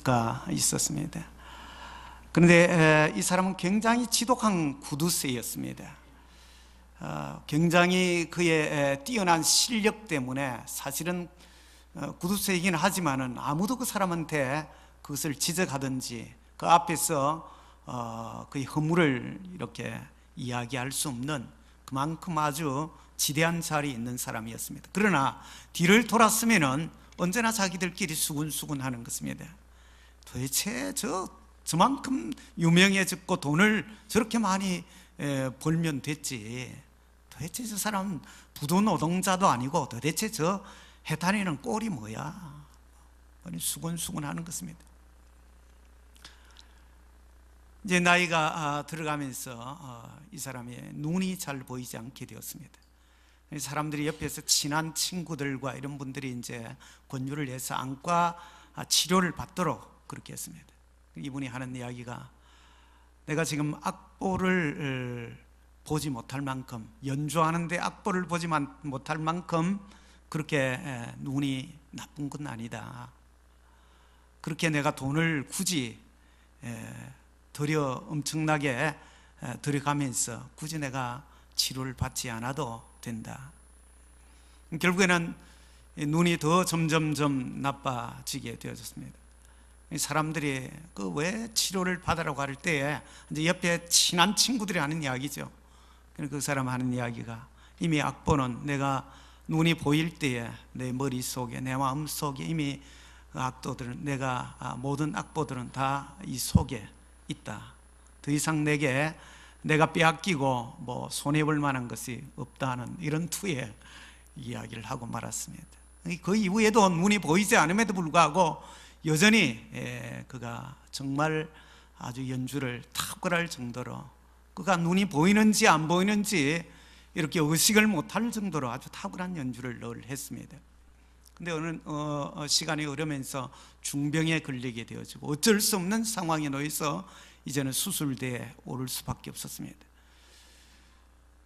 수가 있었습니다. 그런데 이 사람은 굉장히 지독한 구두쇠였습니다. 굉장히 그의 뛰어난 실력 때문에 사실은 구두쇠이긴 하지만은 아무도 그 사람한테 그것을 지적하든지 그 앞에서 그의 허물을 이렇게 이야기할 수 없는 그만큼 아주 지대한 자리에 있는 사람이었습니다. 그러나 뒤를 돌았으면은 언제나 자기들끼리 수군수군하는 것입니다. 도대체 저만큼 유명해졌고 돈을 저렇게 많이 벌면 됐지, 도대체 저 사람 부도 노동자도 아니고 도대체 저 해탈이는 꼴이 뭐야, 수군수군하는 것입니다. 이제 나이가 들어가면서 이 사람의 눈이 잘 보이지 않게 되었습니다. 사람들이 옆에서 친한 친구들과 이런 분들이 이제 권유를 해서 안과 치료를 받도록 그렇게 했습니다. 이분이 하는 이야기가, 내가 지금 악보를 보지 못할 만큼, 연주하는데 악보를 보지 못할 만큼 그렇게 눈이 나쁜 건 아니다. 그렇게 내가 돈을 굳이 엄청나게 들여가면서 굳이 내가 치료를 받지 않아도 된다. 결국에는 눈이 더 점점점 나빠지게 되어졌습니다. 사람들이 왜 치료를 받으라고 할 때에 이제 옆에 친한 친구들이 하는 이야기죠. 그 사람 하는 이야기가, 이미 악보는 내가 눈이 보일 때에 내 머릿속에, 내 마음속에 이미 악도들은, 모든 악보들은 다 이 속에 있다. 더 이상 내가 빼앗기고 손해볼 만한 것이 없다는 이런 투의 이야기를 하고 말았습니다. 그 이후에도 눈이 보이지 않음에도 불구하고 여전히 그가 정말 아주 연주를 탁월할 정도로, 그가 눈이 보이는지 안 보이는지 이렇게 의식을 못할 정도로 아주 탁월한 연주를 늘 했습니다. 근데 어느 시간이 흐르면서 중병에 걸리게 되어지고 어쩔 수 없는 상황에 놓여서 이제는 수술대에 오를 수밖에 없었습니다.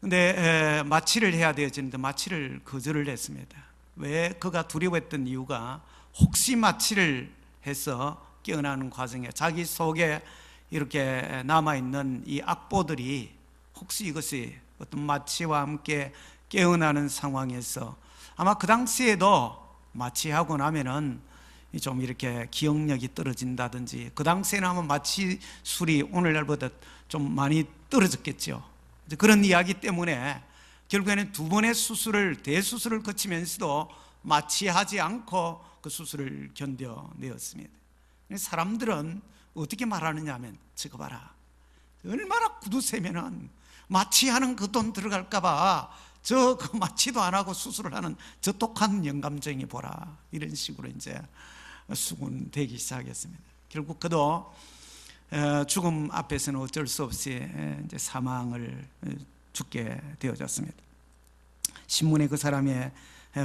근데 마취를 해야 되어지는데 마취를 거절을 했습니다. 왜 그가 두려워했던 이유가, 혹시 마취를 해서 깨어나는 과정에 자기 속에 이렇게 남아있는 이 악보들이 혹시 이것이 어떤 마취와 함께 깨어나는 상황에서 아마 그 당시에도 마취하고 나면은 좀 이렇게 기억력이 떨어진다든지, 그 당시에는 아마 마취술이 오늘날보다 좀 많이 떨어졌겠죠. 그런 이야기 때문에 결국에는 두 번의 대수술을 거치면서도 마취하지 않고 그 수술을 견뎌내었습니다. 사람들은 어떻게 말하느냐 하면, 저거 봐라, 얼마나 구두쇠면은 마취하는 그 돈 들어갈까봐 그 마취도 안 하고 수술을 하는 저 똑똑한 영감쟁이 보라, 이런 식으로 이제 수군되기 시작했습니다. 결국 그도 죽음 앞에서는 어쩔 수 없이 이제 죽게 되어졌습니다. 신문에 그 사람의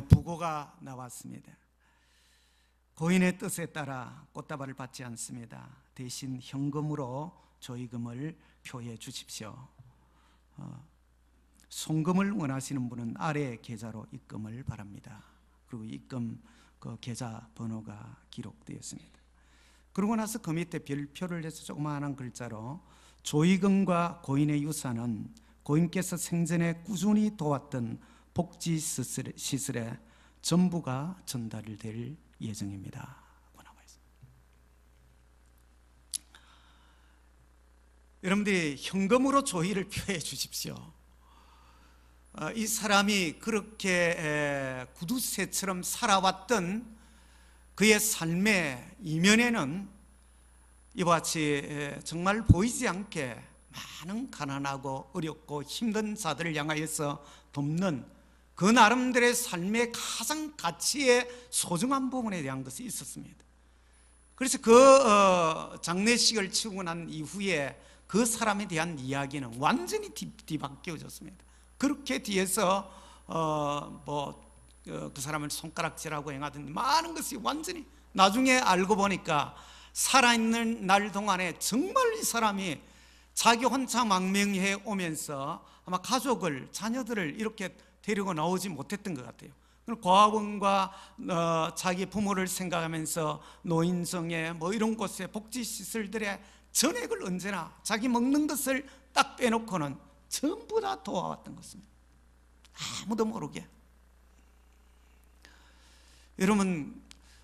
부고가 나왔습니다. 고인의 뜻에 따라 꽃다발을 받지 않습니다. 대신 현금으로 조의금을 표해 주십시오. 송금을 원하시는 분은 아래 계좌로 입금을 바랍니다. 그리고 입금 그 계좌 번호가 기록되었습니다. 그러고 나서 그 밑에 별표를 해서 조그마한 글자로, 조의금과 고인의 유산은 고인께서 생전에 꾸준히 도왔던 복지 시설에 전부가 전달될 예정입니다 하고 나와 있습니다. 여러분들이 현금으로 조의를 표해 주십시오. 이 사람이 그렇게 구두쇠처럼 살아왔던 그의 삶의 이면에는 이와 같이 정말 보이지 않게 많은 가난하고 어렵고 힘든 자들을 향하여서 돕는 그 나름대로의 삶의 가장 가치의 소중한 부분에 대한 것이 있었습니다. 그래서 그 장례식을 치르고 난 이후에 그 사람에 대한 이야기는 완전히 뒤바뀌어졌습니다. 그렇게 뒤에서 그 사람을 손가락질하고 행하던 많은 것이 완전히 나중에 알고 보니까, 살아있는 날 동안에 정말 이 사람이 자기 혼자 망명해 오면서 아마 가족을, 자녀들을 이렇게 데리고 나오지 못했던 것 같아요. 고아원과 자기 부모를 생각하면서 노인정에 뭐 이런 곳에 복지시설들의 전액을 언제나 자기 먹는 것을 딱 빼놓고는 전부 다 도와왔던 것입니다. 아무도 모르게. 여러분,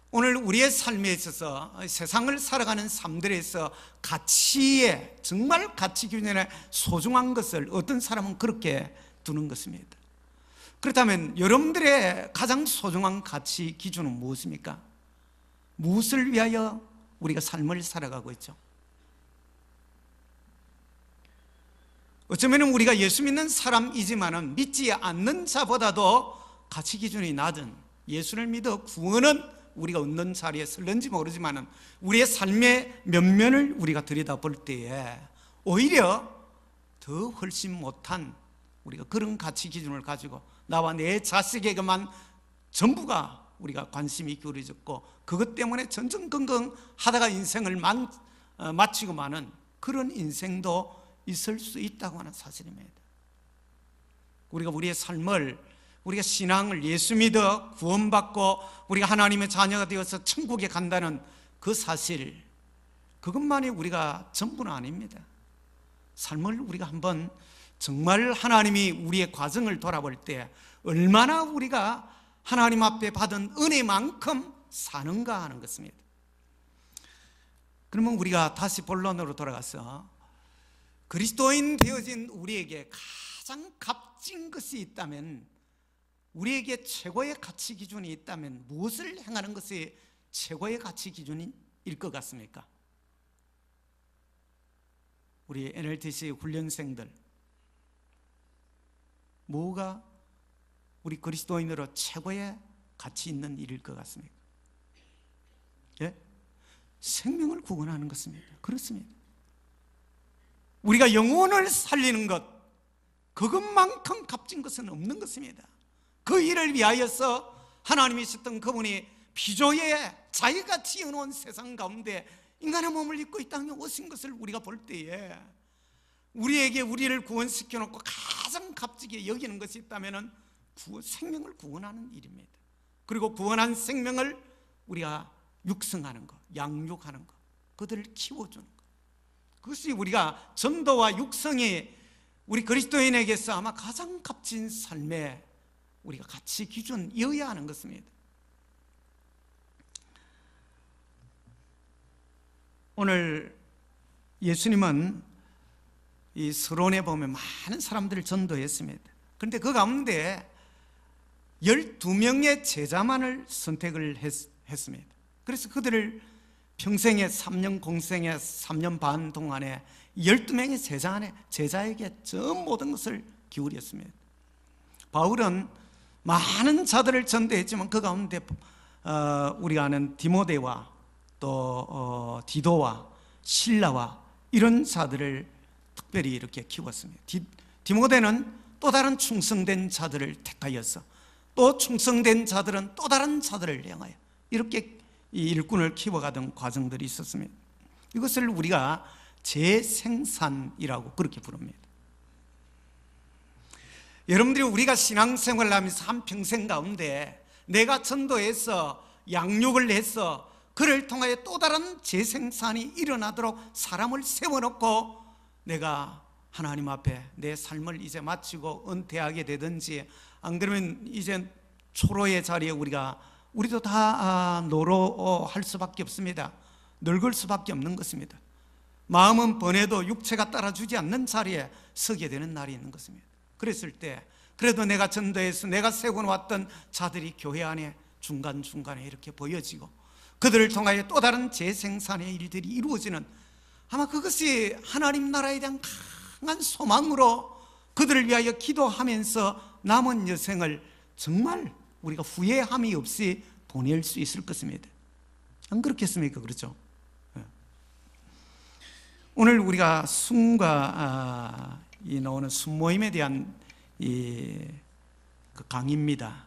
오늘 우리의 삶에 있어서 세상을 살아가는 삶들에서 가치에, 정말 가치 기준에 소중한 것을 어떤 사람은 그렇게 두는 것입니다. 그렇다면 여러분들의 가장 소중한 가치 기준은 무엇입니까? 무엇을 위하여 우리가 삶을 살아가고 있죠? 어쩌면 우리가 예수 믿는 사람이지만은 믿지 않는 자보다도 가치 기준이 낮은, 예수를 믿어 구원은 우리가 얻는 자리에 설는지 모르지만은 우리의 삶의 면면을 우리가 들여다볼 때에 오히려 더 훨씬 못한 우리가 그런 가치 기준을 가지고 나와 내 자식에게만 전부가 우리가 관심이 기울어졌고 그것 때문에 전전긍긍 하다가 인생을 마치고 마는 그런 인생도 있을 수 있다고 하는 사실입니다. 우리가 우리의 삶을, 우리가 신앙을, 예수 믿어 구원받고 우리가 하나님의 자녀가 되어서 천국에 간다는 그 사실, 그것만이 우리가 전부는 아닙니다. 삶을 우리가 한번 정말 하나님이 우리의 과정을 돌아볼 때 얼마나 우리가 하나님 앞에 받은 은혜만큼 사는가 하는 것입니다. 그러면 우리가 다시 본론으로 돌아가서 그리스도인 되어진 우리에게 가장 값진 것이 있다면, 우리에게 최고의 가치 기준이 있다면 무엇을 행하는 것이 최고의 가치 기준일 것 같습니까? 우리 NLTC 훈련생들, 뭐가 우리 그리스도인으로 최고의 가치 있는 일일 것 같습니까? 예? 생명을 구원하는 것입니다. 그렇습니다. 우리가 영혼을 살리는 것, 그것만큼 값진 것은 없는 것입니다. 그 일을 위하여서 하나님이셨던 그분이 피조의 자기같이 여놓은 세상 가운데 인간의 몸을 입고 이 땅에 오신 것을 우리가 볼 때에 우리에게 우리를 구원시켜 놓고 가장 값지게 여기는 것이 있다면 생명을 구원하는 일입니다. 그리고 구원한 생명을 우리가 육성하는 것, 양육하는 것, 그들을 키워주는 것, 그것이 우리가 전도와 육성이 우리 그리스도인에게서 아마 가장 값진 삶의 우리가 가치 기준이어야 하는 것입니다. 오늘 예수님은 이 서론에 보면 많은 사람들을 전도했습니다. 그런데 그 가운데 12명의 제자만을 선택을 했습니다. 그래서 그들을 평생의 3년 공생의 3년 반 동안에 12명의 제자에게 전 모든 것을 기울였습니다. 바울은 많은 자들을 전도했지만 그 가운데 우리가 아는 디모데와 또 디도와 실라와 이런 자들을 특별히 이렇게 키웠습니다. 디모데는 또 다른 충성된 자들을 택하여서 또 충성된 자들은 또 다른 자들을 향하여 이렇게 이 일꾼을 키워가던 과정들이 있었습니다. 이것을 우리가 재생산이라고 그렇게 부릅니다. 여러분들이 우리가 신앙생활을 하면서 한평생 가운데 내가 전도해서 양육을 해서 그를 통하여 또 다른 재생산이 일어나도록 사람을 세워놓고 내가 하나님 앞에 내 삶을 이제 마치고 은퇴하게 되든지 안 그러면 이제 초로의 자리에 우리도 다 노로할 수밖에 없습니다. 늙을 수밖에 없는 것입니다. 마음은 번해도 육체가 따라주지 않는 자리에 서게 되는 날이 있는 것입니다. 그랬을 때 그래도 내가 전도해서 내가 세워놓았던 자들이 교회 안에 중간중간에 이렇게 보여지고 그들을 통하여 또 다른 재생산의 일들이 이루어지는, 아마 그것이 하나님 나라에 대한 강한 소망으로 그들을 위하여 기도하면서 남은 여생을 정말 우리가 후회함이 없이 보낼 수 있을 것입니다. 안 그렇겠습니까? 그렇죠? 오늘 우리가 순과 이 나오는 순모임에 대한 그 강의입니다.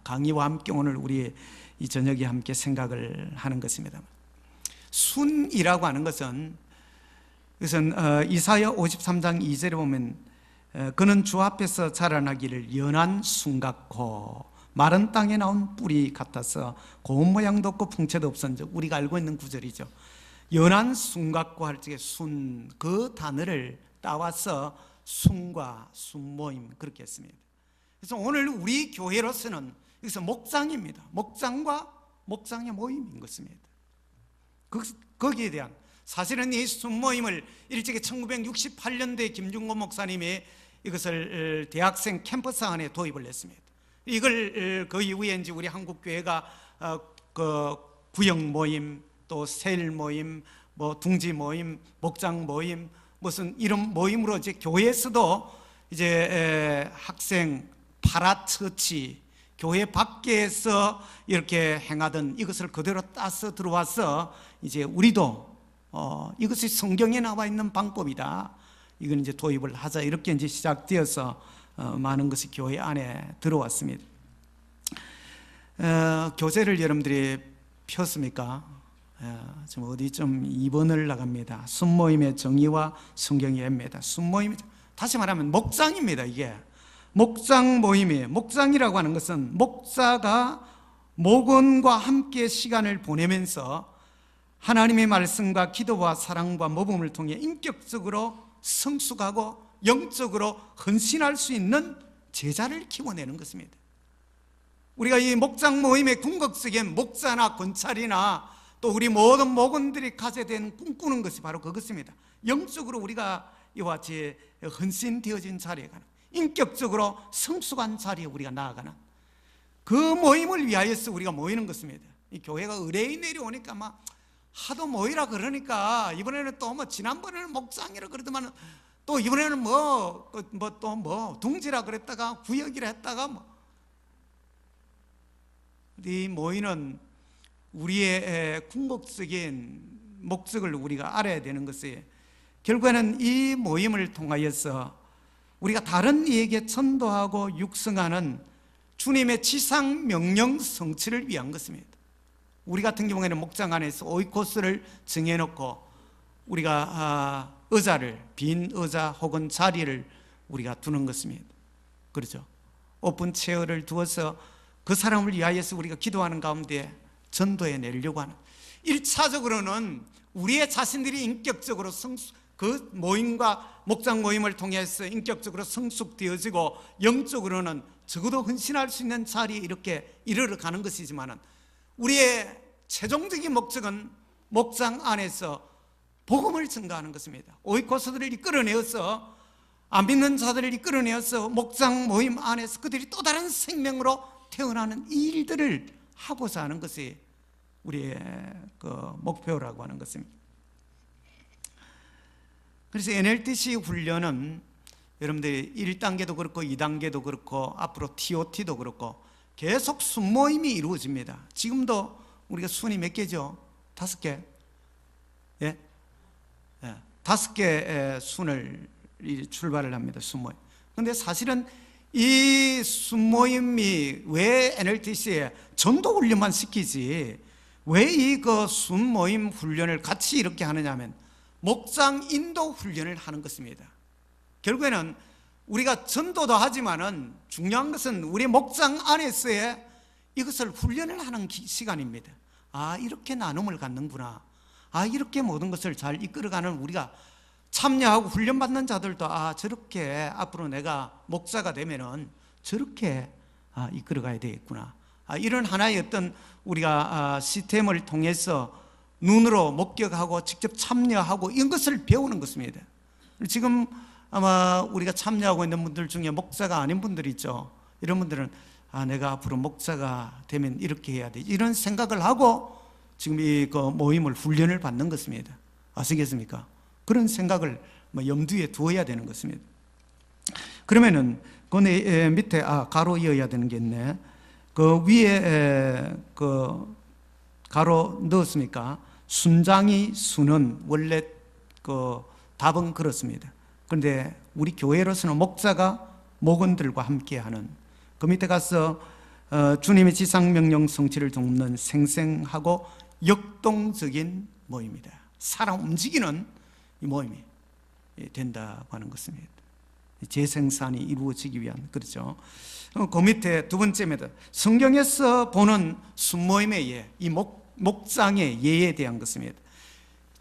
강의와 함께 오늘 우리 이 저녁에 함께 생각을 하는 것입니다. 순이라고 하는 것은 이사야 53장 2절에 보면 그는 주 앞에서 자라나기를 연한 순 같고 마른 땅에 나온 뿌리 같아서 고운 모양도 없고 풍채도 없었는지, 우리가 알고 있는 구절이죠. 연한 순각과 할 적에 순, 그 단어를 따와서 순과 순모임 그렇게 했습니다. 그래서 오늘 우리 교회로서는 여기서 목장입니다. 목장과 목장의 모임인 것입니다. 거기에 대한, 사실은 이 순모임을 일찍이 1968년도에 김중곤 목사님이 이것을 대학생 캠퍼스 안에 도입을 했습니다. 이걸 그 이후에 이제 우리 한국교회가 그 구역 모임, 또 세일 모임, 뭐 둥지 모임, 목장 모임, 무슨 이런 모임으로 이제 교회에서도 이제 학생 파라처치, 교회 밖에서 이렇게 행하던 이것을 그대로 따서 들어와서 이제 우리도 이것이 성경에 나와 있는 방법이다, 이건 이제 도입을 하자, 이렇게 이제 시작되어서 많은 것이 교회 안에 들어왔습니다. 교재를 여러분들이 폈습니까? 지금 어디 좀 2번을 나갑니다. 순모임의 정의와 성경의 예입니다. 순모임, 다시 말하면 목장입니다. 이게 목장 모임이에요. 목장이라고 하는 것은 목자가 목원과 함께 시간을 보내면서 하나님의 말씀과 기도와 사랑과 모범을 통해 인격적으로 성숙하고 영적으로 헌신할 수 있는 제자를 키워내는 것입니다. 우리가 이 목장 모임의 궁극적인 목자나 권찰이나 또 우리 모든 목원들이 가져야 되는 꿈꾸는 것이 바로 그것입니다. 영적으로 우리가 이와 같이 헌신되어진 자리에 가는, 인격적으로 성숙한 자리에 우리가 나아가는 그 모임을 위하여서 우리가 모이는 것입니다. 이 교회가 의뢰이 내려오니까 막 하도 모이라 그러니까 이번에는 또 뭐 지난번에는 목장이라 그러더만 또 이번에는 둥지라 그랬다가 구역이라 했다가 이 모이는 우리의 궁극적인 목적을 우리가 알아야 되는 것이, 결국에는 이 모임을 통하여서 우리가 다른 이에게 전도하고 육성하는 주님의 지상 명령 성취를 위한 것입니다. 우리 같은 경우에는 목장 안에서 오이코스를 정해놓고 우리가 의자를, 빈 의자 혹은 자리를 우리가 두는 것입니다. 그렇죠? 오픈 체어를 두어서 그 사람을 위하여서 우리가 기도하는 가운데 전도해 내려고 하는, 1차적으로는 우리의 자신들이 인격적으로 그 모임과 목장 모임을 통해서 인격적으로 성숙되어지고 영적으로는 적어도 헌신할 수 있는 자리에 이렇게 이르러 가는 것이지만, 우리의 최종적인 목적은 목장 안에서 복음을 증가하는 것입니다. 오이코스들을 이끌어내어서, 안 믿는 자들을 이끌어내어서 목장 모임 안에서 그들이 또 다른 생명으로 태어나는 이 일들을 하고자 하는 것이 우리의 그 목표라고 하는 것입니다. 그래서 NLTC 훈련은 여러분들이 1단계도 그렇고 2단계도 그렇고 앞으로 TOT도 그렇고 계속 순모임이 이루어집니다. 지금도 우리가 순이 몇 개죠? 5개. 예? 5개의 순을 출발을 합니다. 순모임. 그런데 사실은 이 순모임이 왜 NLTC에 전도 훈련만 시키지 왜 이 그 순모임 훈련을 같이 이렇게 하느냐 하면 목장 인도 훈련을 하는 것입니다. 결국에는 우리가 전도도 하지만은 중요한 것은 우리 목장 안에서의 이것을 훈련을 하는 시간입니다. 아, 이렇게 나눔을 갖는구나. 아, 이렇게 모든 것을 잘 이끌어가는, 우리가 참여하고 훈련받는 자들도 아, 저렇게 앞으로 내가 목사가 되면은 저렇게 이끌어가야 되겠구나. 이런 하나의 어떤 우리가 시스템을 통해서 눈으로 목격하고 직접 참여하고 이런 것을 배우는 것입니다. 지금 아마 우리가 참여하고 있는 분들 중에 목사가 아닌 분들이 있죠. 이런 분들은 내가 앞으로 목사가 되면 이렇게 해야 돼, 이런 생각을 하고 지금 이 그 모임을 훈련을 받는 것입니다. 아시겠습니까? 그런 생각을 염두에 두어야 되는 것입니다. 그러면은 그 밑에 가로 이어야 되는 게 있네. 그 위에 그 가로 넣었습니까? 순장이 수는 원래 그 답은 그렇습니다. 그런데 우리 교회로서는 목자가 목원들과 함께하는, 그 밑에 가서 주님의 지상명령 성취를 돕는 생생하고 역동적인 모임이다. 살아 움직이는 이 모임이 된다고 하는 것입니다. 재생산이 이루어지기 위한, 그렇죠. 그 밑에 두 번째입니다. 성경에서 보는 순모임의 예, 이 목장의 예에 대한 것입니다.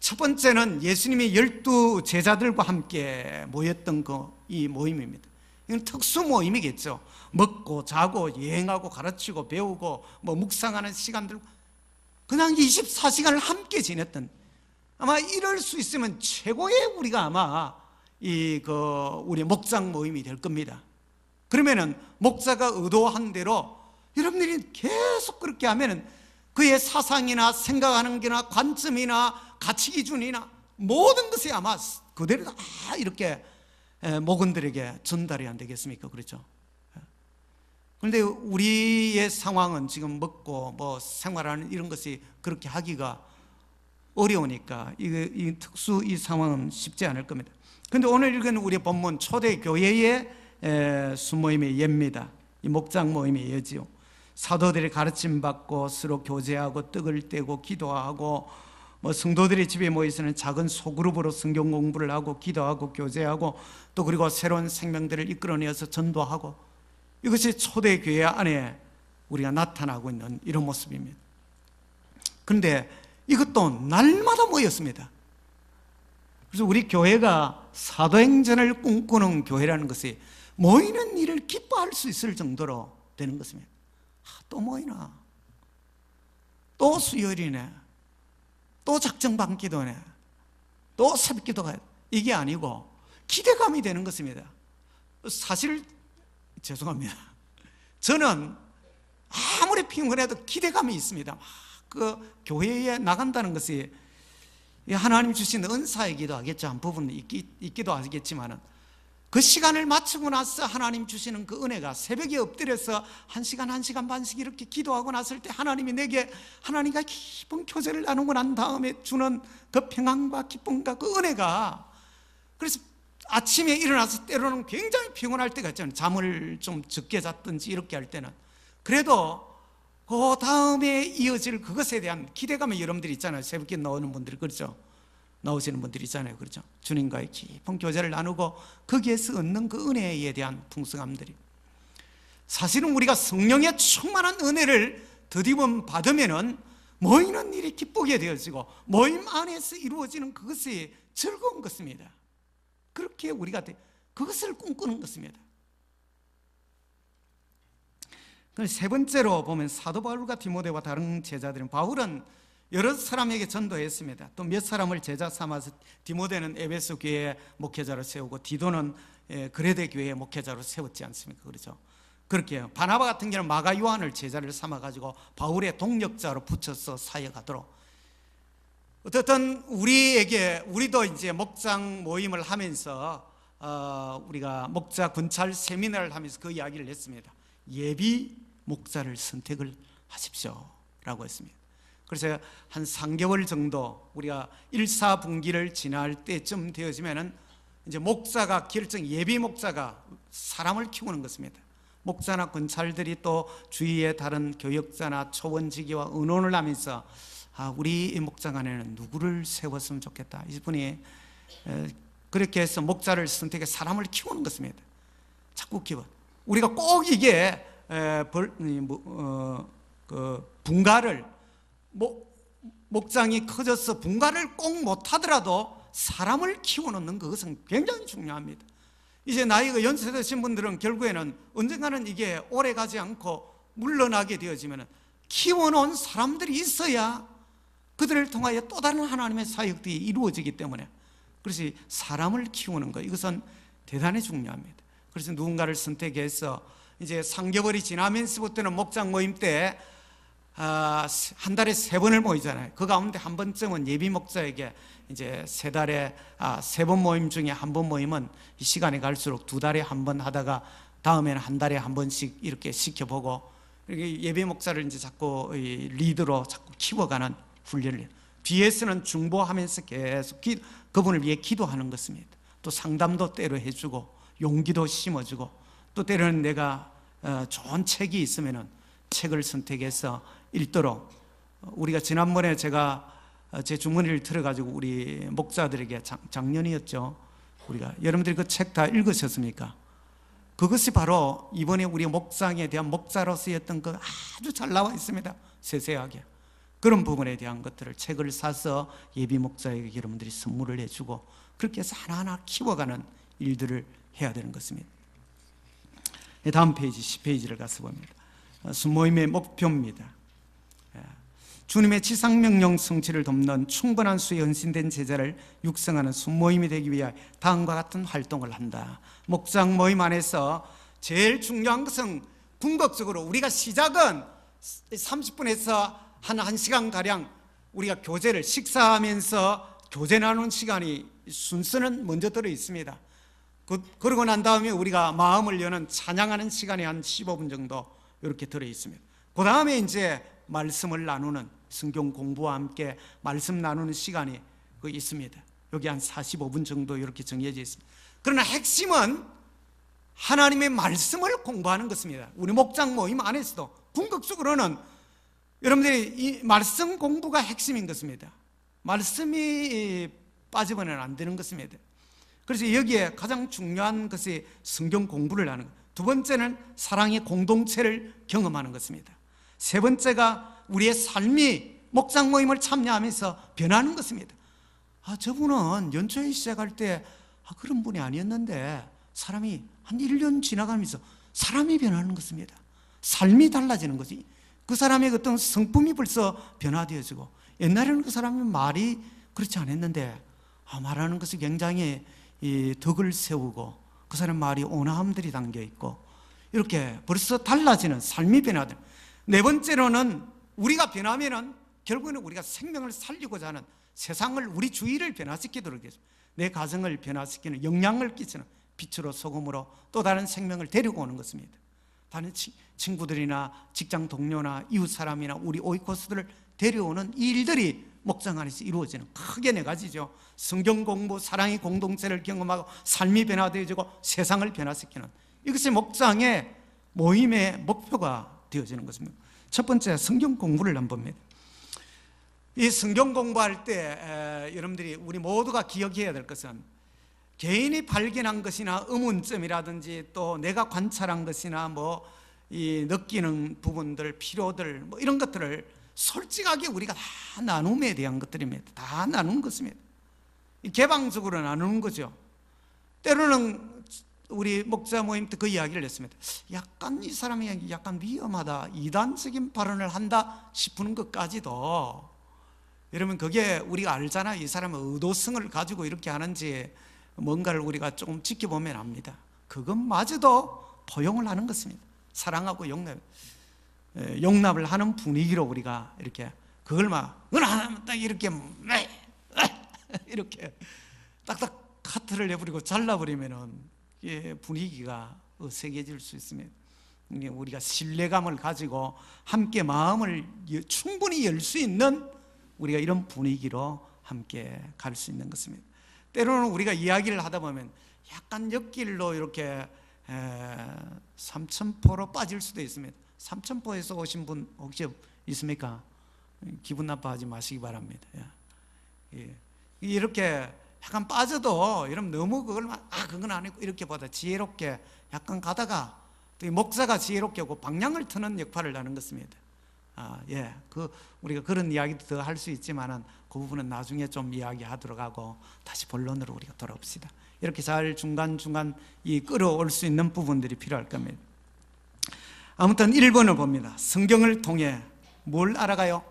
첫 번째는 예수님이 12 제자들과 함께 모였던 이 모임입니다. 이건 특수 모임이겠죠. 먹고 자고 여행하고 가르치고 배우고 묵상하는 시간들, 그냥 24시간을 함께 지냈던, 아마 이럴 수 있으면 최고의 우리가 아마 우리 목장 모임이 될 겁니다. 그러면은 목자가 의도한 대로 여러분들이 계속 그렇게 하면은 그의 사상이나 생각하는 게나 관점이나 가치 기준이나 모든 것이 아마 그대로 다 이렇게 목원들에게 전달이 안 되겠습니까? 그렇죠? 그런데 우리의 상황은 지금 먹고 생활하는 이런 것이 그렇게 하기가 어려우니까 이 특수 이 상황은 쉽지 않을 겁니다. 그런데 오늘 읽은 우리 본문 초대교회의 순모임의 예입니다. 이 목장 모임의 예지요. 사도들이 가르침 받고 서로 교제하고 떡을 떼고 기도하고 성도들이 집에 모이서는 작은 소그룹으로 성경 공부를 하고 기도하고 교제하고 또 그리고 새로운 생명들을 이끌어내어서 전도하고, 이것이 초대교회 안에 우리가 나타나고 있는 이런 모습입니다. 그런데 이것도 날마다 모였습니다. 그래서 우리 교회가 사도행전을 꿈꾸는 교회라는 것이 모이는 일을 기뻐할 수 있을 정도로 되는 것입니다. 또 모이나, 또 수요일이네, 또 작정반 기도네, 또 새벽 기도가, 이게 아니고 기대감이 되는 것입니다. 사실 죄송합니다, 저는 아무리 피곤해도 기대감이 있습니다. 그 교회에 나간다는 것이 하나님 주신 은사이기도 하겠죠. 한 부분은 있기도 하겠지만은 그 시간을 마치고 나서 하나님 주시는 그 은혜가, 새벽에 엎드려서 1시간, 1시간 반씩 이렇게 기도하고 났을 때 하나님이 내게, 하나님과 깊은 교제를 나누고 난 다음에 주는 그 평안과 기쁨과 그 은혜가, 그래서 아침에 일어나서 때로는 굉장히 피곤할 때가 있잖아요. 잠을 좀 적게 잤든지 이렇게 할 때는. 그래도 그 다음에 이어질 그것에 대한 기대감이 여러분들이 있잖아요. 새벽에 나오는 분들이, 그렇죠? 나오시는 분들이 있잖아요. 그렇죠? 주님과의 깊은 교제를 나누고 거기에서 얻는 그 은혜에 대한 풍성함들이, 사실은 우리가 성령의 충만한 은혜를 더디번 받으면은 모이는 일이 기쁘게 되어지고 모임 안에서 이루어지는 그것이 즐거운 것입니다. 그렇게 우리가 그것을 꿈꾸는 것입니다. 세 번째로 보면 사도 바울과 디모데와 다른 제자들은, 바울은 여러 사람에게 전도했습니다. 또 몇 사람을 제자 삼아서 디모데는 에베소 교회의 목회자로 세우고 디도는 그레데 교회의 목회자로 세웠지 않습니까? 그렇죠? 그렇게 해요. 바나바 같은 경우는 마가 요한을 제자를 삼아가지고 바울의 동력자로 붙여서 사역하도록. 어쨌든 우리도 이제 목장 모임을 하면서 우리가 목자 군찰 세미나를 하면서 그 이야기를 했습니다. 예비 목자를 선택을 하십시오 라고 했습니다. 그래서 한 3개월 정도 우리가 1사분기를 지날 때쯤 되어지면은 이제 목자가 예비 목자가 사람을 키우는 것입니다. 목자나 권찰들이 또 주위의 다른 교역자나 초원지기와 의논을 하면서 우리 목장 안에는 누구를 세웠으면 좋겠다, 이분이 그렇게 해서 목자를 선택해 사람을 키우는 것입니다. 자꾸 키워. 우리가 꼭 이게 분가를, 목장이 커져서 분가를 꼭 못하더라도 사람을 키워놓는 그것은 굉장히 중요합니다. 이제 나이가 연세 드신 분들은 결국에는 언젠가는 이게 오래 가지 않고 물러나게 되어지면 키워놓은 사람들이 있어야 그들을 통하여 또 다른 하나님의 사역들이 이루어지기 때문에, 그래서 사람을 키우는 것, 이것은 대단히 중요합니다. 그래서 누군가를 선택해서 이제 3개월이 지나면서부터는 목장 모임 때 한 달에 3번을 모이잖아요. 그 가운데 한 번쯤은 예비 목자에게 이제 3달에 3번 모임 중에 한 번 모임은 이 시간이 갈수록 2달에 한 번 하다가 다음에는 한 달에 한 번씩 이렇게 시켜보고, 이렇게 예비 목자를 이제 자꾸 리더로 자꾸 키워가는 훈련을, 뒤에서는 중보하면서 계속 그분을 위해 기도하는 것입니다. 또 상담도 때로 해주고 용기도 심어주고, 또 때로는 내가 좋은 책이 있으면은 책을 선택해서 읽도록, 우리가 지난번에 제가 제 주머니를 틀어가지고 우리 목자들에게 작년이었죠, 우리가 여러분들이 그 책 다 읽으셨습니까? 그것이 바로 이번에 우리 목장에 대한 목자로서의 어떤 그 아주 잘 나와 있습니다. 세세하게. 그런 부분에 대한 것들을 책을 사서 예비 목자에게 여러분들이 선물을 해주고 그렇게 해서 하나하나 키워가는 일들을 해야 되는 것입니다. 다음 페이지 10페이지를 가서 봅니다. 순모임의 목표입니다. 주님의 지상명령 성취를 돕는 충분한 수의 헌신된 제자를 육성하는 순모임이 되기 위해 다음과 같은 활동을 한다. 목장 모임 안에서 제일 중요한 것은 궁극적으로 우리가 시작은 30분에서 한 1시간가량 우리가 교제를 식사하면서 교제 나누는 시간이 순서는 먼저 들어 있습니다. 그러고 난 다음에 우리가 마음을 여는 찬양하는 시간이 한 15분 정도 이렇게 들어 있습니다. 그 다음에 이제 말씀을 나누는 성경 공부와 함께 말씀 나누는 시간이 있습니다. 여기 한 45분 정도 이렇게 정해져 있습니다. 그러나 핵심은 하나님의 말씀을 공부하는 것입니다. 우리 목장 모임 안에서도 궁극적으로는 여러분들이 이 말씀 공부가 핵심인 것입니다. 말씀이 빠지면 안 되는 것입니다. 그래서 여기에 가장 중요한 것이 성경 공부를 하는 것. 두 번째는 사랑의 공동체를 경험하는 것입니다. 세 번째가 우리의 삶이 목장 모임을 참여하면서 변하는 것입니다. 저분은 연초에 시작할 때 그런 분이 아니었는데 사람이 한 1년 지나가면서 사람이 변하는 것입니다. 삶이 달라지는 거지. 그 사람의 어떤 성품이 벌써 변화되어지고 옛날에는 그 사람이 말이 그렇지 않았는데 말하는 것이 굉장히 덕을 세우고 그 사람 말이 온화함들이 담겨있고 이렇게 벌써 달라지는 삶이 변화되는. 네 번째로는 우리가 변하면은 결국에는 우리가 생명을 살리고자 하는 세상을 우리 주위를 변화시키도록 해서 내 가정을 변화시키는 영향을 끼치는 빛으로 소금으로 또 다른 생명을 데리고 오는 것입니다. 다른 친구들이나 직장 동료나 이웃 사람이나 우리 오이코스들을 데려오는 이 일들이 목장 안에서 이루어지는 크게 네 가지죠. 성경 공부, 사랑의 공동체를 경험하고 삶이 변화되어지고 세상을 변화시키는 이것이 목장의 모임의 목표가 되어지는 것입니다. 첫 번째 성경 공부를 한번 봅니다. 이 성경 공부할 때 여러분들이 우리 모두가 기억해야 될 것은 개인이 발견한 것이나 의문점이라든지 또 내가 관찰한 것이나 이 느끼는 부분들, 필요들 이런 것들을 솔직하게 우리가 다 나눔에 대한 것들입니다. 다 나누는 것입니다. 개방적으로 나누는 거죠. 때로는 우리 목자 모임 때 그 이야기를 했습니다. 약간 이 사람이 약간 위험하다, 이단적인 발언을 한다 싶은 것까지도 여러분 그게 우리가 알잖아요. 이 사람의 의도성을 가지고 이렇게 하는지 뭔가를 우리가 조금 지켜보면 압니다. 그것마저도 포용을 하는 것입니다. 사랑하고 용납을 하는 분위기로 우리가 이렇게 그걸 딱 이렇게 이렇게 딱딱 카트를 내버리고 잘라버리면은 분위기가 어색해질 수 있습니다. 우리가 신뢰감을 가지고 함께 마음을 충분히 열 수 있는 우리가 이런 분위기로 함께 갈 수 있는 것입니다. 때로는 우리가 이야기를 하다 보면 약간 옆길로 이렇게 삼천포로 빠질 수도 있습니다. 삼천포에서 오신 분 혹시 있습니까? 기분 나빠하지 마시기 바랍니다. 이렇게 약간 빠져도 여러분 너무 그건 아니고 이렇게 보다 지혜롭게 약간 가다가 또 목사가 지혜롭게 하고 방향을 트는 역할을 하는 것입니다. 우리가 그런 이야기도 더 할 수 있지만은 그 부분은 나중에 좀 이야기하도록 하고 다시 본론으로 우리가 돌아옵시다. 이렇게 잘 중간중간 끌어올 수 있는 부분들이 필요할 겁니다. 아무튼 1번을 봅니다. 성경을 통해 뭘 알아가요?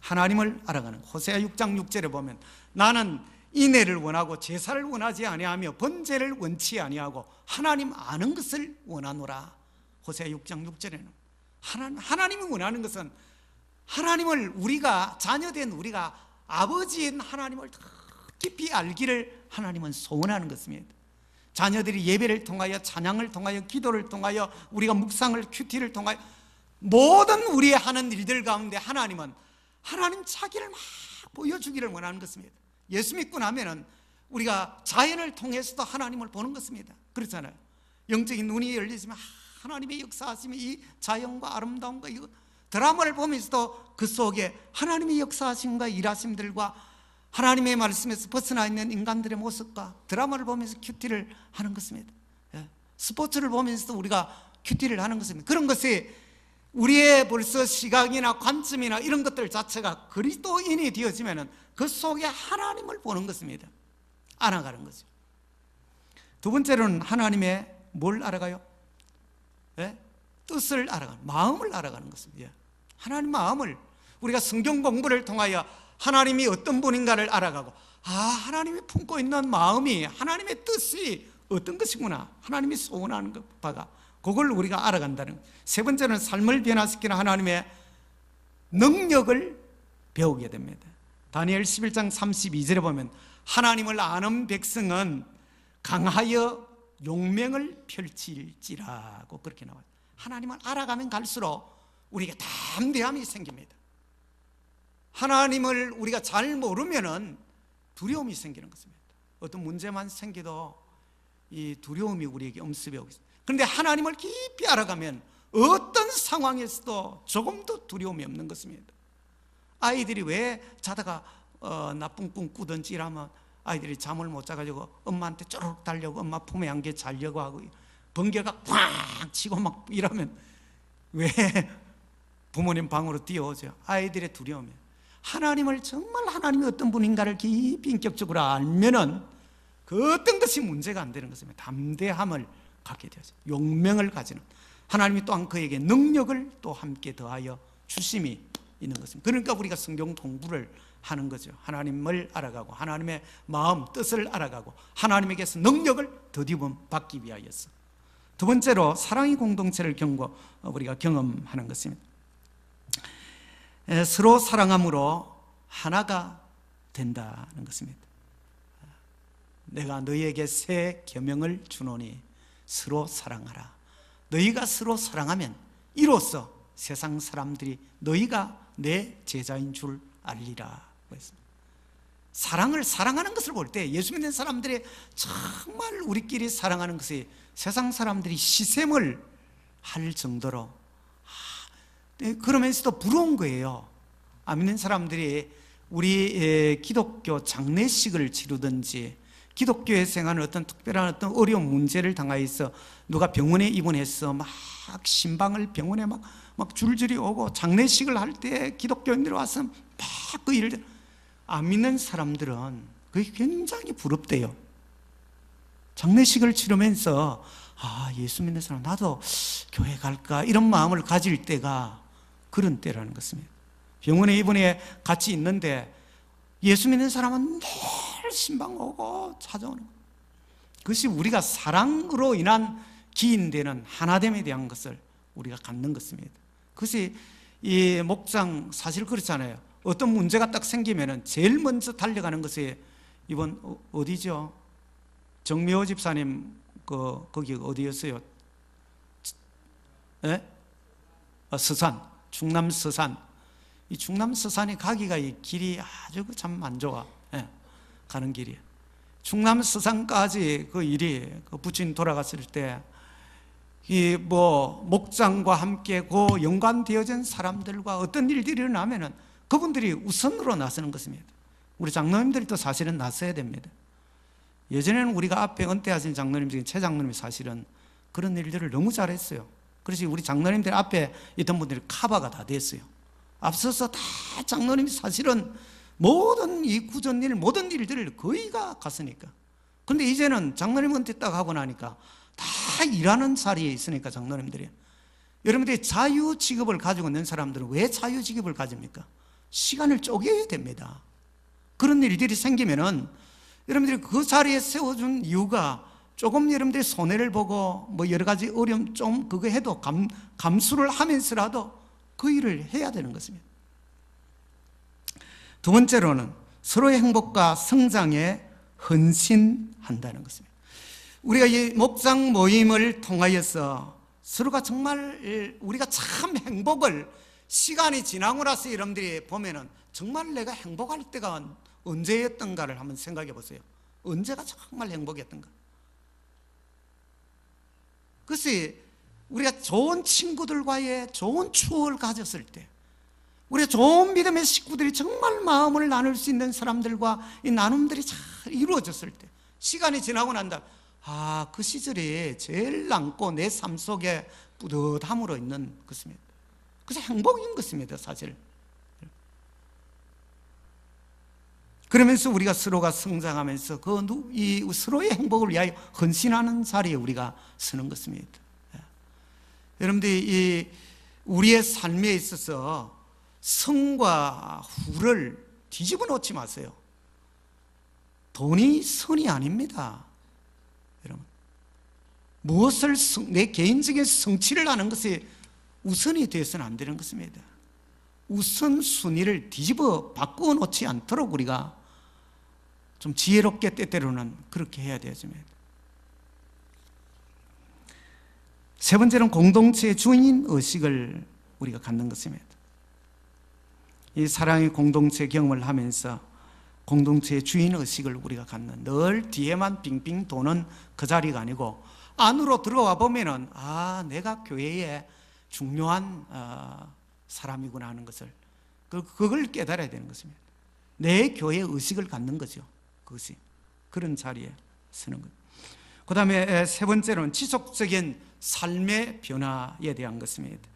하나님을 알아가는. 호세아 6장 6절에 보면 나는 인애를 원하고 제사를 원하지 아니하며 번제를 원치 아니하고 하나님 아는 것을 원하노라. 호세아 6장 6절에는 하나님이 원하는 것은 하나님을 우리가 자녀된 우리가 아버지인 하나님을 더 깊이 알기를 하나님은 소원하는 것입니다. 자녀들이 예배를 통하여 찬양을 통하여 기도를 통하여 우리가 묵상을 큐티를 통하여 모든 우리의 하는 일들 가운데 하나님은 하나님 자기를 막 보여주기를 원하는 것입니다. 예수 믿고 나면은 우리가 자연을 통해서도 하나님을 보는 것입니다. 그렇잖아요. 영적인 눈이 열리지만 하나님의 역사하심이 이 자연과 아름다움과 이 드라마를 보면서도 그 속에 하나님의 역사하심과 일하심들과 하나님의 말씀에서 벗어나 있는 인간들의 모습과 드라마를 보면서 큐티를 하는 것입니다. 스포츠를 보면서도 우리가 큐티를 하는 것입니다. 그런 것이 우리의 벌써 시각이나 관점이나 이런 것들 자체가 그리스도인이 되어지면 그 속에 하나님을 보는 것입니다. 알아가는 거죠. 두 번째로는 하나님의 뭘 알아가요? 네? 뜻을 알아가는, 마음을 알아가는 것입니다. 하나님 마음을, 우리가 성경 공부를 통하여 하나님이 어떤 분인가를 알아가고, 하나님이 품고 있는 마음이, 하나님의 뜻이 어떤 것이구나, 하나님이 소원하는 바가, 그걸 우리가 알아간다는. 세 번째는 삶을 변화시키는 하나님의 능력을 배우게 됩니다. 다니엘 11장 32절에 보면 하나님을 아는 백성은 강하여 용맹을 펼칠지라고 그렇게 나와요. 하나님을 알아가면 갈수록 우리에게 담대함이 생깁니다. 하나님을 우리가 잘 모르면 두려움이 생기는 것입니다. 어떤 문제만 생겨도 이 두려움이 우리에게 엄습해 오고 있습니다. 그런데 하나님을 깊이 알아가면 어떤 상황에서도 조금도 두려움이 없는 것입니다. 아이들이 왜 자다가 나쁜 꿈 꾸든지 이러면 아이들이 잠을 못 자가지고 엄마한테 쪼르륵 달려고 엄마 품에 안겨 자려고 하고 번개가 쾅 치고 막 이러면 왜 부모님 방으로 뛰어오죠? 아이들의 두려움이에요. 하나님을 정말 하나님이 어떤 분인가를 깊이 인격적으로 알면은 그 어떤 것이 문제가 안 되는 것입니다. 담대함을 갖게 되죠. 용맹을 가지는, 하나님이 또한 그에게 능력을 또 함께 더하여 주심이 있는 것입니다. 그러니까 우리가 성경 공부를 하는 거죠. 하나님을 알아가고 하나님의 마음, 뜻을 알아가고 하나님에게서 능력을 더디번 받기 위하여서. 두 번째로 사랑의 공동체를 우리가 경험하는 것입니다. 서로 사랑함으로 하나가 된다는 것입니다. 내가 너희에게 새 계명을 주노니 서로 사랑하라. 너희가 서로 사랑하면 이로써 세상 사람들이 너희가 내 제자인 줄 알리라. 사랑을 사랑하는 것을 볼 때 예수 믿는 사람들이 정말 우리끼리 사랑하는 것이 세상 사람들이 시샘을 할 정도로 그러면서도 부러운 거예요. 안 믿는 사람들이 우리 기독교 장례식을 치르든지 기독교에 생하는 어떤 특별한 어떤 어려운 문제를 당하여서 누가 병원에 입원해서 막 신방을 병원에 막 줄줄이 오고 장례식을 할 때 기독교인들이 와서 막 그 일을, 안 믿는 사람들은 그게 굉장히 부럽대요. 장례식을 치르면서 예수 믿는 사람 나도 교회 갈까 이런 마음을 가질 때가 그런 때라는 것입니다. 병원에 입원해 같이 있는데 예수 믿는 사람은 늘 신방 오고 찾아오는 거예요. 그것이 우리가 사랑으로 인한 기인되는 하나됨에 대한 것을 우리가 갖는 것입니다. 그것이 이 목장 사실 그렇잖아요. 어떤 문제가 딱 생기면은 제일 먼저 달려가는 것이 이번 어디죠? 정미호 집사님 거기 어디였어요? 네? 서산, 충남 서산. 이 충남 서산에 가기가 이 길이 아주 참 안 좋아. 네, 가는 길이. 충남 서산까지 그 일이 그 부친 돌아갔을 때 이 목장과 함께 그 연관되어진 사람들과 어떤 일들이 일어나면은 그분들이 우선으로 나서는 것입니다. 우리 장로님들도 사실은 나서야 됩니다. 예전에는 우리가 앞에 은퇴하신 장로님 중에 최 장로님이 사실은 그런 일들을 너무 잘했어요. 그래서 우리 장로님들 앞에 있던 분들이 커버가 다 됐어요. 앞서서 다 장로님이 사실은 모든 이 구전일 모든 일들을 거의가 갔으니까. 그런데 이제는 장로님 은퇴 딱 하고 나니까 다 일하는 자리에 있으니까 장로님들이. 여러분들이 자유직업을 가지고 있는 사람들은 왜 자유직업을 가집니까? 시간을 쪼개야 됩니다. 그런 일들이 생기면은 여러분들이 그 자리에 세워준 이유가 조금 여러분들이 손해를 보고 여러 가지 어려움 좀 그거 해도 감수를 하면서라도 그 일을 해야 되는 것입니다. 두 번째로는 서로의 행복과 성장에 헌신한다는 것입니다. 우리가 이 목장 모임을 통하여서 서로가 정말 우리가 참 행복을 시간이 지나고 나서 여러분들이 보면은 정말 내가 행복할 때가 언제였던가를 한번 생각해 보세요. 언제가 정말 행복했던가. 그것이 우리가 좋은 친구들과의 좋은 추억을 가졌을 때, 우리가 좋은 믿음의 식구들이 정말 마음을 나눌 수 있는 사람들과 이 나눔들이 잘 이루어졌을 때, 시간이 지나고 난 다음 그 시절이 제일 남고 내 삶 속에 뿌듯함으로 있는 것입니다. 그래서 행복인 것입니다, 사실. 그러면서 우리가 서로가 성장하면서 이 서로의 행복을 위하여 헌신하는 자리에 우리가 서는 것입니다. 여러분들이 우리의 삶에 있어서 성과 후를 뒤집어 놓지 마세요. 돈이 선이 아닙니다. 여러분, 무엇을 내 개인적인 성취를 하는 것이 우선이 되어서는 안 되는 것입니다. 우선순위를 뒤집어 바꾸어 놓지 않도록 우리가 좀 지혜롭게 때때로는 그렇게 해야 되었습니다. 세 번째는 공동체의 주인 의식을 우리가 갖는 것입니다. 이 사랑의 공동체 경험을 하면서 공동체의 주인 의식을 우리가 갖는, 늘 뒤에만 빙빙 도는 그 자리가 아니고 안으로 들어와 보면은 내가 교회의 중요한 사람이구나 하는 것을 그걸 깨달아야 되는 것입니다. 내 교회 의식을 갖는 거죠. 그것이 그런 자리에 서는 것. 그 다음에 세 번째로는 지속적인 삶의 변화에 대한 것입니다.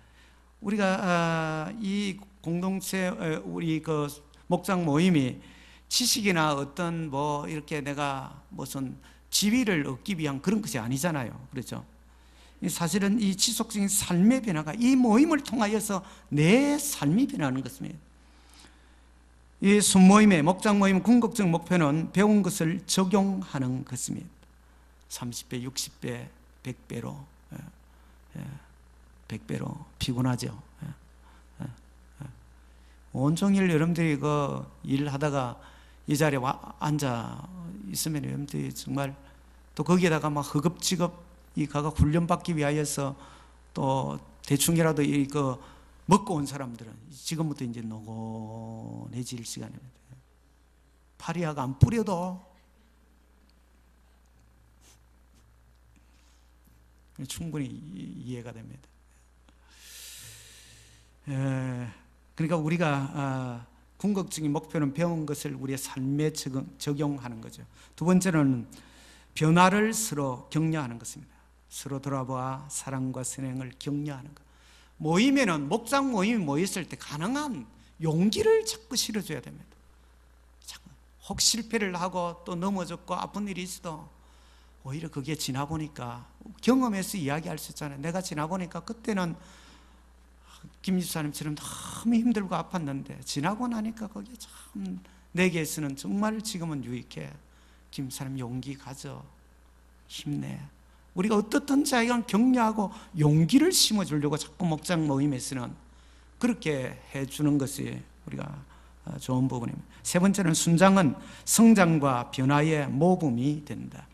우리가 이 공동체 우리 그 목장 모임이 지식이나 어떤 이렇게 내가 무슨 지위를 얻기 위한 그런 것이 아니잖아요. 그렇죠? 사실은 이 지속적인 삶의 변화가 이 모임을 통하여서 내 삶이 변하는 것입니다. 이 순모임의 목장 모임 궁극적 목표는 배운 것을 적용하는 것입니다. 30배, 60배, 100배로 100배로 피곤하죠. 온종일 여러분들이 그 일하다가 이 자리에 앉아 있으면 여러분들이 정말 또 거기에다가 막 허겁지겁 이 가가 훈련받기 위하여서 또 대충이라도 이거 먹고 온 사람들은 지금부터 이제 노곤해질 시간입니다. 파리아가 안 뿌려도 충분히 이해가 됩니다. 그러니까 우리가 궁극적인 목표는 배운 것을 우리의 삶에 적용하는 거죠. 두 번째는 변화를 서로 격려하는 것입니다. 서로 돌아보아 사랑과 선행을 격려하는 것. 모임에는 목장 모임이 모였을 때 가능한 용기를 자꾸 실어줘야 됩니다. 혹 실패를 하고 또 넘어졌고 아픈 일이 있어도 오히려 그게 지나보니까 경험해서 이야기할 수 있잖아요. 내가 지나보니까 그때는 김 집사님처럼 너무 힘들고 아팠는데 지나고 나니까 그게 참 내게서는 정말 지금은 유익해. 김 집사님 용기 가져. 힘내. 우리가 어떻든 자기가 격려하고 용기를 심어주려고 자꾸 목장 모임에서는 그렇게 해주는 것이 우리가 좋은 부분입니다. 세 번째는 순장은 성장과 변화의 모범이 된다.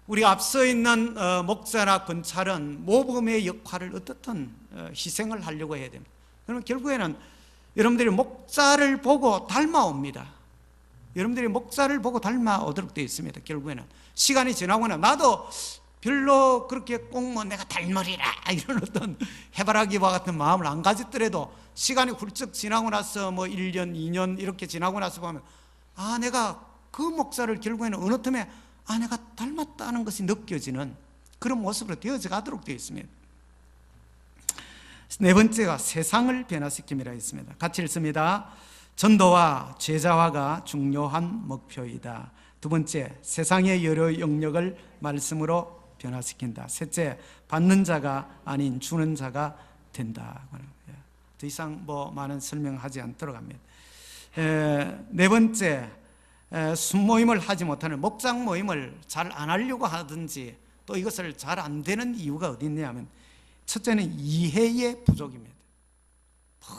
우리가 앞서 있는 목사나 권찰은 모범의 역할을 어떻든 희생을 하려고 해야 됩니다. 그러면 결국에는 여러분들이 목사를 보고 닮아옵니다. 여러분들이 목사를 보고 닮아오도록 되어 있습니다. 결국에는 시간이 지나거나 나도 별로 그렇게 꼭 내가 닮으리라 이런 어떤 해바라기와 같은 마음을 안 가졌더라도 시간이 훌쩍 지나고 나서 1년, 2년 이렇게 지나고 나서 보면 내가 그 목사를 결국에는 어느 틈에 내가 닮았다는 것이 느껴지는 그런 모습으로 되어져 가도록 되어 있습니다. 네 번째가 세상을 변화시킴이라 했습니다. 같이 읽습니다. 전도와 제자화가 중요한 목표이다. 두 번째, 세상의 여러 영역을 말씀으로 변화시킨다. 셋째, 받는 자가 아닌 주는 자가 된다. 더 이상 많은 설명하지 않도록 합니다. 네 번째, 순모임을 하지 못하는 목장 모임을 잘 안 하려고 하든지 또 이것을 잘 안 되는 이유가 어디 있냐면 첫째는 이해의 부족입니다.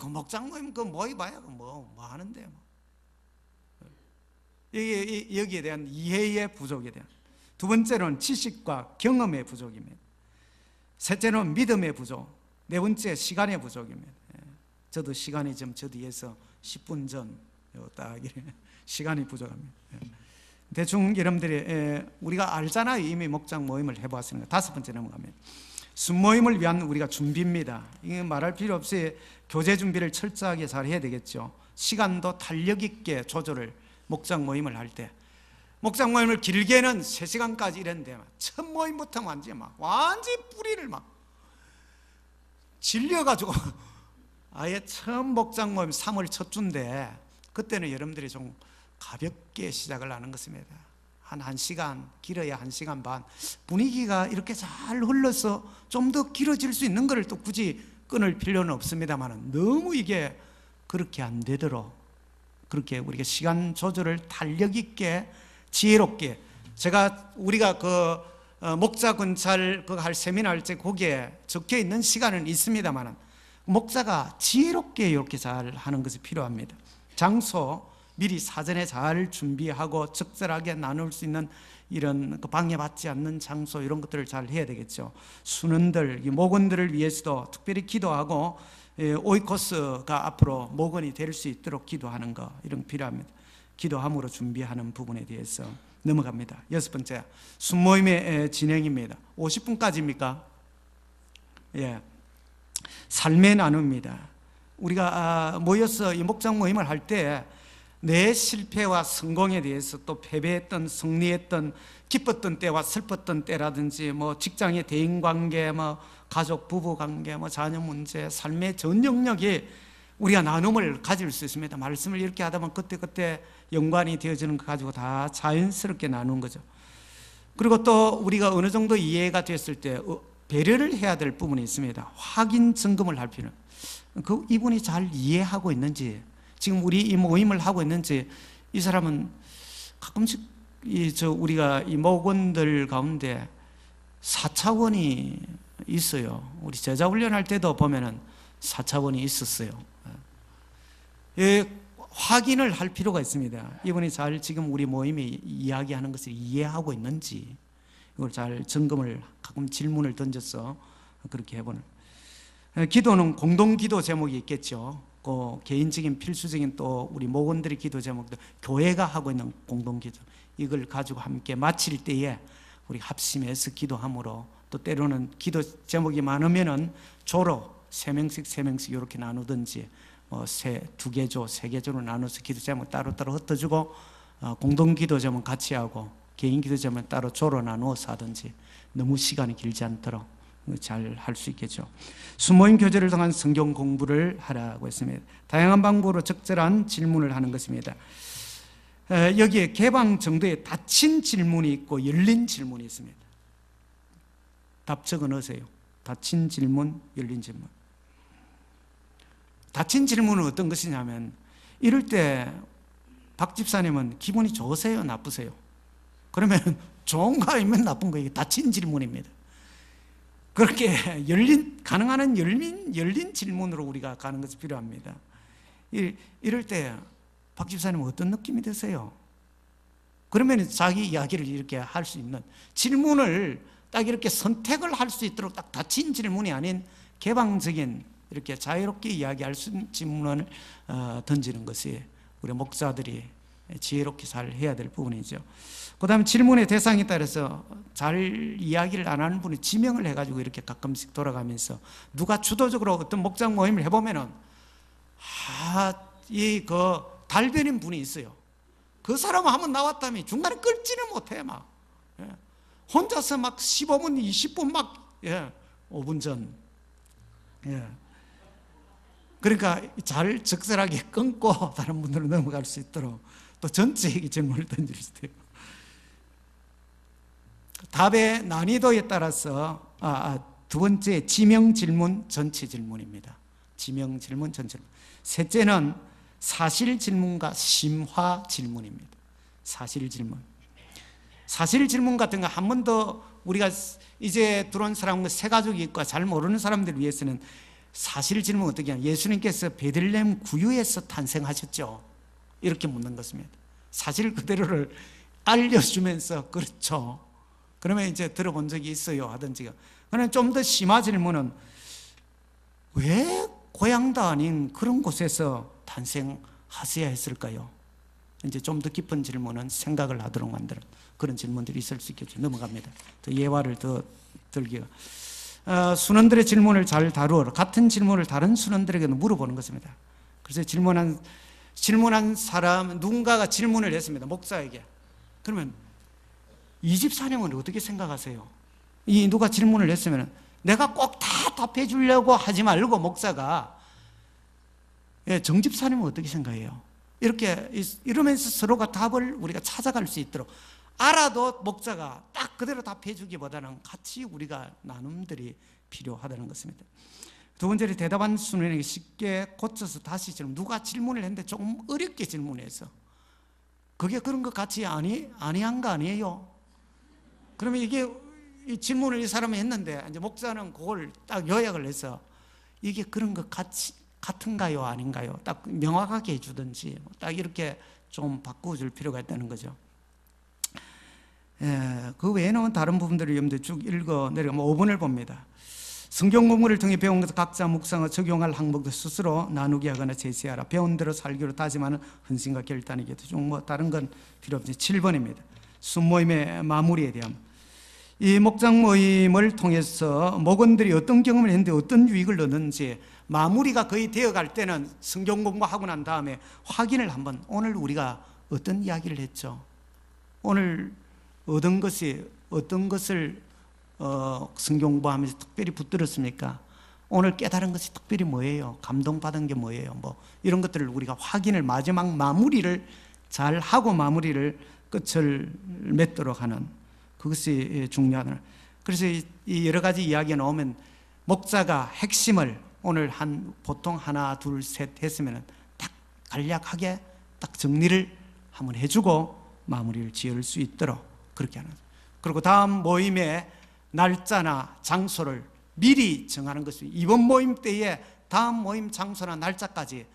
목장 모임 모여봐야 뭐 하는데 여기에 대한 이해의 부족에 대한. 두 번째로는 지식과 경험의 부족입니다. 셋째는 믿음의 부족. 네 번째 시간의 부족입니다. 저도 시간이 좀 저 뒤에서 10분 전 딱 시간이 부족합니다. 대충 여러분들이 우리가 알잖아요. 이미 목장 모임을 해봤으니까. 다섯 번째 넘어가면 순모임을 위한 우리가 준비입니다. 이게 말할 필요 없이 교제 준비를 철저하게 잘 해야 되겠죠. 시간도 탄력 있게 조절을 목장 모임을 할 때 목장 모임을 길게는 3시간까지 이랬는데 첫 모임부터 완전히 뿌리를 질려가지고 아예 처음 목장 모임 3월 첫 주인데 그때는 여러분들이 좀 가볍게 시작을 하는 것입니다. 한 1시간, 길어야 1시간 반. 분위기가 이렇게 잘 흘러서 좀 더 길어질 수 있는 것을 또 굳이 끊을 필요는 없습니다만 너무 이게 그렇게 안 되도록 그렇게 우리가 시간 조절을 탄력 있게 지혜롭게 우리가 목자 군찰 할 세미나 할 때 거기에 적혀 있는 시간은 있습니다만 목자가 지혜롭게 이렇게 잘 하는 것이 필요합니다. 장소 미리 사전에 잘 준비하고 적절하게 나눌 수 있는 이런 방해받지 않는 장소 이런 것들을 잘 해야 되겠죠. 순원들, 목원들을 위해서도 특별히 기도하고 오이코스가 앞으로 목원이 될 수 있도록 기도하는 거 이런 거 필요합니다. 기도함으로 준비하는 부분에 대해서 넘어갑니다. 6번째, 순모임의 진행입니다. 50분까지입니까? 예, 삶의 나눔입니다. 우리가 모여서 이 목장 모임을 할 때 내 실패와 성공에 대해서 또 패배했던 승리했던 기뻤던 때와 슬펐던 때라든지 직장의 대인관계, 가족 부부관계, 자녀 문제, 삶의 전 영역에 우리가 나눔을 가질 수 있습니다. 말씀을 이렇게 하다 보면 그때그때 연관이 되어지는 것 가지고 다 자연스럽게 나누는 거죠. 그리고 또 우리가 어느 정도 이해가 됐을 때 배려를 해야 될 부분이 있습니다. 확인 점검을 할 필요는 이분이 잘 이해하고 있는지, 지금 우리 이 모임을 하고 있는지, 이 사람은 가끔씩 우리가 이 목원들 가운데 4차원이 있어요. 우리 제자 훈련할 때도 보면은 4차원이 있었어요. 확인을 할 필요가 있습니다. 이분이 잘 지금 우리 모임에 이야기하는 것을 이해하고 있는지 이걸 잘 점검을 가끔 질문을 던져서 그렇게 해보는. 기도는 공동기도 제목이 있겠죠. 그 개인적인 필수적인 또 우리 목원들의 기도 제목도 교회가 하고 있는 공동기도 이걸 가지고 함께 마칠 때에 우리 합심해서 기도함으로 또 때로는 기도 제목이 많으면은 조로 3명씩 이렇게 나누든지 2개조, 3개조로 나눠서 기도 제목 따로따로 흩어주고 공동 기도 제목 같이 하고 개인 기도 제목 따로 조로 나누어서 하든지 너무 시간이 길지 않도록 잘 할 수 있겠죠. 수모임 교제를 통한 성경 공부를 하라고 했습니다. 다양한 방법으로 적절한 질문을 하는 것입니다. 여기에 개방 정도에 닫힌 질문이 있고 열린 질문이 있습니다. 답 적어 넣으세요. 닫힌 질문, 열린 질문. 닫힌 질문은 어떤 것이냐면 이럴 때 박 집사님은 기분이 좋으세요? 나쁘세요? 그러면 좋은 거 아니면 나쁜 거, 이게 닫힌 질문입니다. 그렇게 가능한 한 열린 질문으로 우리가 가는 것이 필요합니다. 이럴 때 박 집사님은 어떤 느낌이 드세요? 그러면 자기 이야기를 이렇게 할 수 있는 질문을 딱 이렇게 선택을 할 수 있도록 딱 닫힌 질문이 아닌 개방적인 이렇게 자유롭게 이야기할 수 있는 질문을 던지는 것이 우리 목사들이 지혜롭게 잘 해야 될 부분이죠. 그 다음에 질문의 대상에 따라서 잘 이야기를 안 하는 분이 지명을 해가지고 이렇게 가끔씩 돌아가면서 누가 주도적으로 어떤 목장 모임을 해보면은 달변인 분이 있어요. 그 사람은 한번 나왔다면 중간에 끌지는 못해 막. 혼자서 막 15분, 20분 막 5분 전. 그러니까 잘 적절하게 끊고 다른 분들로 넘어갈 수 있도록 또 전체에게 질문을 던질 수도 있고. 답의 난이도에 따라서 두 번째 지명 질문, 전체 질문입니다. 지명 질문, 전체 질문. 셋째는 사실 질문과 심화 질문입니다. 사실 질문. 사실 질문 같은 거 한 번 더 우리가 이제 들어온 사람과 새 가족이 있고 잘 모르는 사람들을 위해서는 사실 질문 어떻게 하냐. 예수님께서 베들레헴 구유에서 탄생하셨죠? 이렇게 묻는 것입니다. 사실 그대로를 알려주면서 그렇죠. 그러면 이제 들어본 적이 있어요 하든지. 그러나 좀 더 심화 질문은 왜 고향도 아닌 그런 곳에서 탄생하셔야 했을까요? 이제 좀 더 깊은 질문은 생각을 하도록 만드는 그런 질문들이 있을 수 있겠죠. 넘어갑니다. 더 예화를 더 들기가. 순원들의 질문을 잘 다루어 같은 질문을 다른 순원들에게도 물어보는 것입니다. 그래서 질문한 사람 누군가가 질문을 했습니다. 목사에게. 그러면 이 집사님은 어떻게 생각하세요? 이 누가 질문을 했으면 내가 꼭 다 답해 주려고 하지 말고 목사가 정 집사님은 어떻게 생각해요? 이렇게 이러면서 서로가 답을 우리가 찾아갈 수 있도록 알아도 목사가 딱 그대로 답해 주기보다는 같이 우리가 나눔들이 필요하다는 것입니다. 두 번째로 대답한 순원에게 쉽게 고쳐서 다시 누가 질문을 했는데 조금 어렵게 질문해서 그게 그런 것 같이 아니한 거 아니에요? 그러면 이게 이 질문을 이 사람이 했는데 이제 목사는 그걸 딱 요약을 해서 이게 그런 것 같은가요? 아닌가요? 딱 명확하게 해주든지 딱 이렇게 좀 바꿔줄 필요가 있다는 거죠. 그 외에는 다른 부분들을 여러분들 쭉 읽어 내려가면 5번을 봅니다. 성경 공부를 통해 배운 것을 각자 묵상하고 적용할 항목도 스스로 나누게 하거나 제시하라. 배운 대로 살기로 다짐하는 헌신과 결단이게 쭉 다른 건 필요 없지. 7번입니다. 순모임의 마무리에 대한 이 목장 모임을 통해서 목원들이 어떤 경험을 했는데 어떤 유익을 얻는지 마무리가 거의 되어갈 때는 성경 공부하고 난 다음에 확인을 한번 오늘 우리가 어떤 이야기를 했죠? 오늘 얻은 것이 어떤 것을 성경 공부하면서 특별히 붙들었습니까? 오늘 깨달은 것이 특별히 뭐예요? 감동받은 게 뭐예요? 뭐 이런 것들을 우리가 확인을 마지막 마무리를 잘 하고 마무리를 끝을 맺도록 하는 그것이 중요하다. 그래서 이 여러 가지 이야기가 나오면 목자가 핵심을 오늘 보통 하나, 둘, 셋 했으면 딱 간략하게 딱 정리를 한번 해주고 마무리를 지을 수 있도록 그렇게 하는. 그리고 다음 모임의 날짜나 장소를 미리 정하는 것이 이번 모임 때에 다음 모임 장소나 날짜까지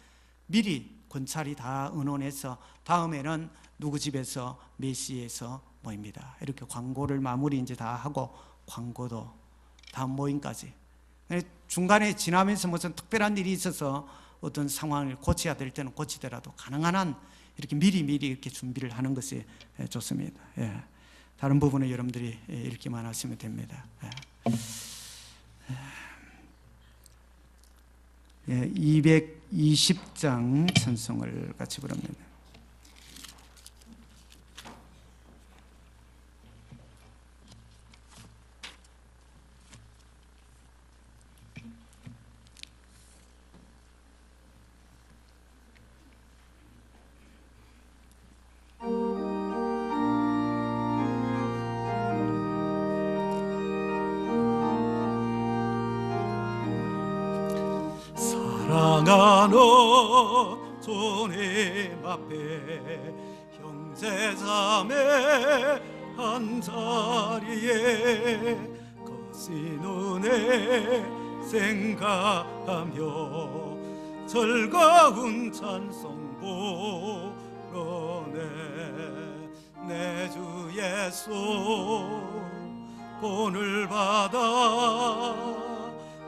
미리 권찰이 다 의논해서 다음에는 누구 집에서 몇 시에서 모입니다. 이렇게 광고를 마무리 이제 다 하고 광고도 다음 모임까지. 중간에 지나면서 무슨 특별한 일이 있어서 어떤 상황을 고쳐야 될 때는 고치더라도 가능한 한 이렇게 미리 이렇게 준비를 하는 것이 좋습니다. 예. 다른 부분은 여러분들이 읽기만 하시면 됩니다. 예. 220장 찬송을 같이 부릅니다. 사랑하노 주님 앞에 형제자매 한자리에 거시 눈에 생각하며 즐거운 찬송 부르네. 내 주 예수 본을 받아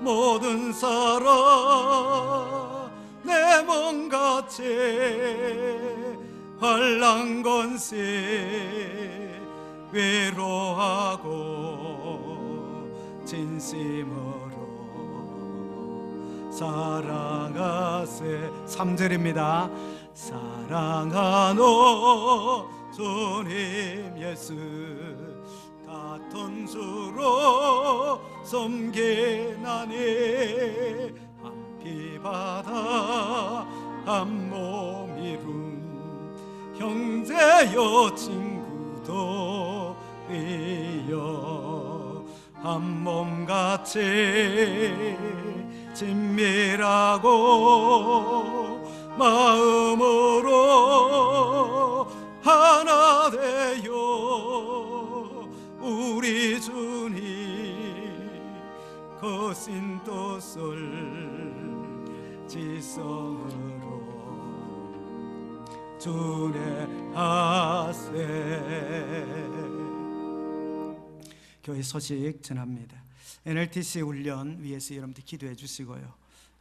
모든 사람 내 몸같이 환난건세 외로하고 진심으로 사랑하세. 3절입니다. 사랑하노 주님 예수 같은 주로 섬기나니 한 피바다 한 몸 이룬 형제여 친구도 이여 한 몸같이 친밀하고 마음으로 하나 되어 우리 주님 거신 뜻을 지성으로 준행하세. 교회 소식 전합니다. NLTC 훈련 위해서 여러분들 기도해 주시고요.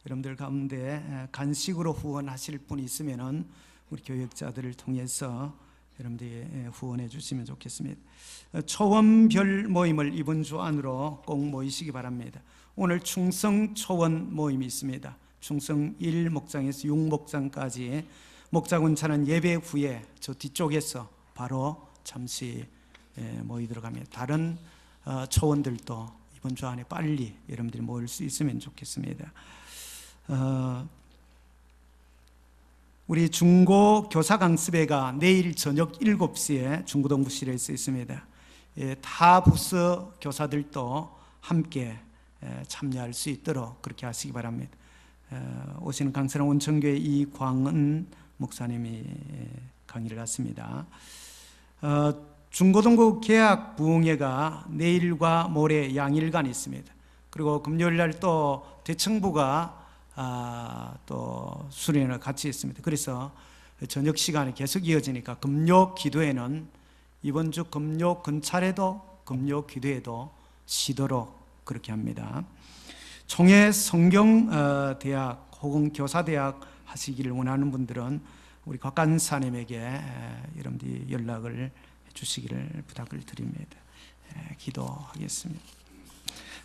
여러분들 가운데 간식으로 후원하실 분이 있으면은 우리 교역자들을 통해서 여러분들이 후원해 주시면 좋겠습니다. 초원별 모임을 이번 주 안으로 꼭 모이시기 바랍니다. 오늘 충성 초원 모임이 있습니다. 충성 1목장에서 6목장까지 목자군차는 예배 후에 저 뒤쪽에서 바로 잠시 모이도록 합니다. 다른 초원들도 이번 주 안에 빨리 여러분들이 모일 수 있으면 좋겠습니다. 우리 중고 교사 강습회가 내일 저녁 7시에 중고동부실에서 있습니다. 타 부스 교사들도 함께 참여할 수 있도록 그렇게 하시기 바랍니다. 오시는 강사랑 온천교회 이광은 목사님이 강의를 하십니다. 중고등부 개학 부흥회가 내일과 모레 양일간 있습니다. 그리고 금요일 날 또 대청부가 또 수련회를 같이 있습니다. 그래서 저녁 시간에 계속 이어지니까 금요 기도회는 이번 주 금요 근찰에도 금요 기도회도 쉬도록 그렇게 합니다. 총회 성경대학 혹은 교사대학 하시기를 원하는 분들은 우리 곽간사님에게 여러분들이 연락을 주시기를 부탁을 드립니다. 기도하겠습니다.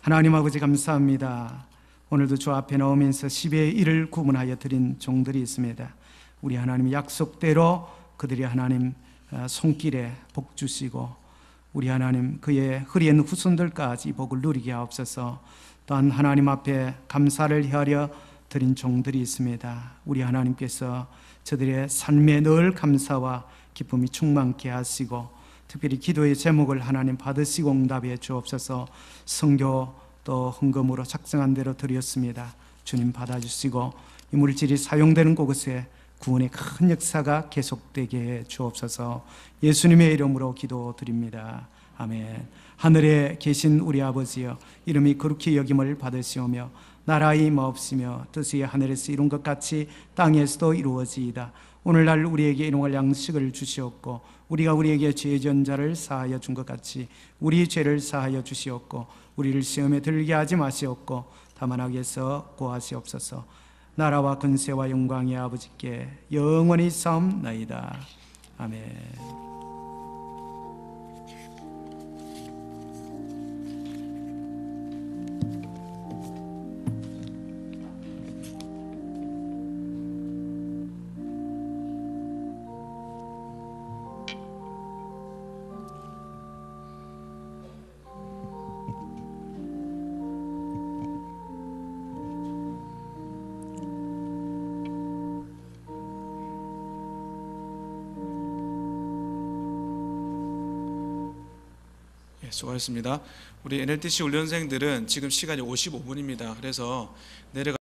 하나님 아버지 감사합니다. 오늘도 주 앞에 나오면서 10의 1을 구분하여 드린 종들이 있습니다. 우리 하나님 약속대로 그들이 하나님 손길에 복 주시고 우리 하나님 그의 흐린 후손들까지 복을 누리게 하옵소서. 또한 하나님 앞에 감사를 헤아려 드린 종들이 있습니다. 우리 하나님께서 저들의 삶에 늘 감사와 기쁨이 충만케 하시고 특별히 기도의 제목을 하나님 받으시고 응답해 주옵소서. 선교 또 헌금으로 작성한 대로 드렸습니다. 주님 받아주시고 이 물질이 사용되는 곳에 구원의 큰 역사가 계속되게 해 주옵소서. 예수님의 이름으로 기도드립니다. 아멘. 하늘에 계신 우리 아버지여, 이름이 거룩히 여김을 받으시오며 나라의 마옵시며 뜻이 하늘에서 이룬 것 같이 땅에서도 이루어지이다. 오늘날 우리에게 일용할 양식을 주시옵고 우리가 우리에게 죄 지은 자를 사하여 준 것 같이 우리 죄를 사하여 주시옵고 우리를 시험에 들게 하지 마시옵고 다만 악에서 구하시옵소서. 나라와 근세와 영광이 아버지께 영원히 싸움나이다. 아멘. 수고하셨습니다. 우리 NLTC 훈련생들은 지금 시간이 55분입니다. 그래서 내려가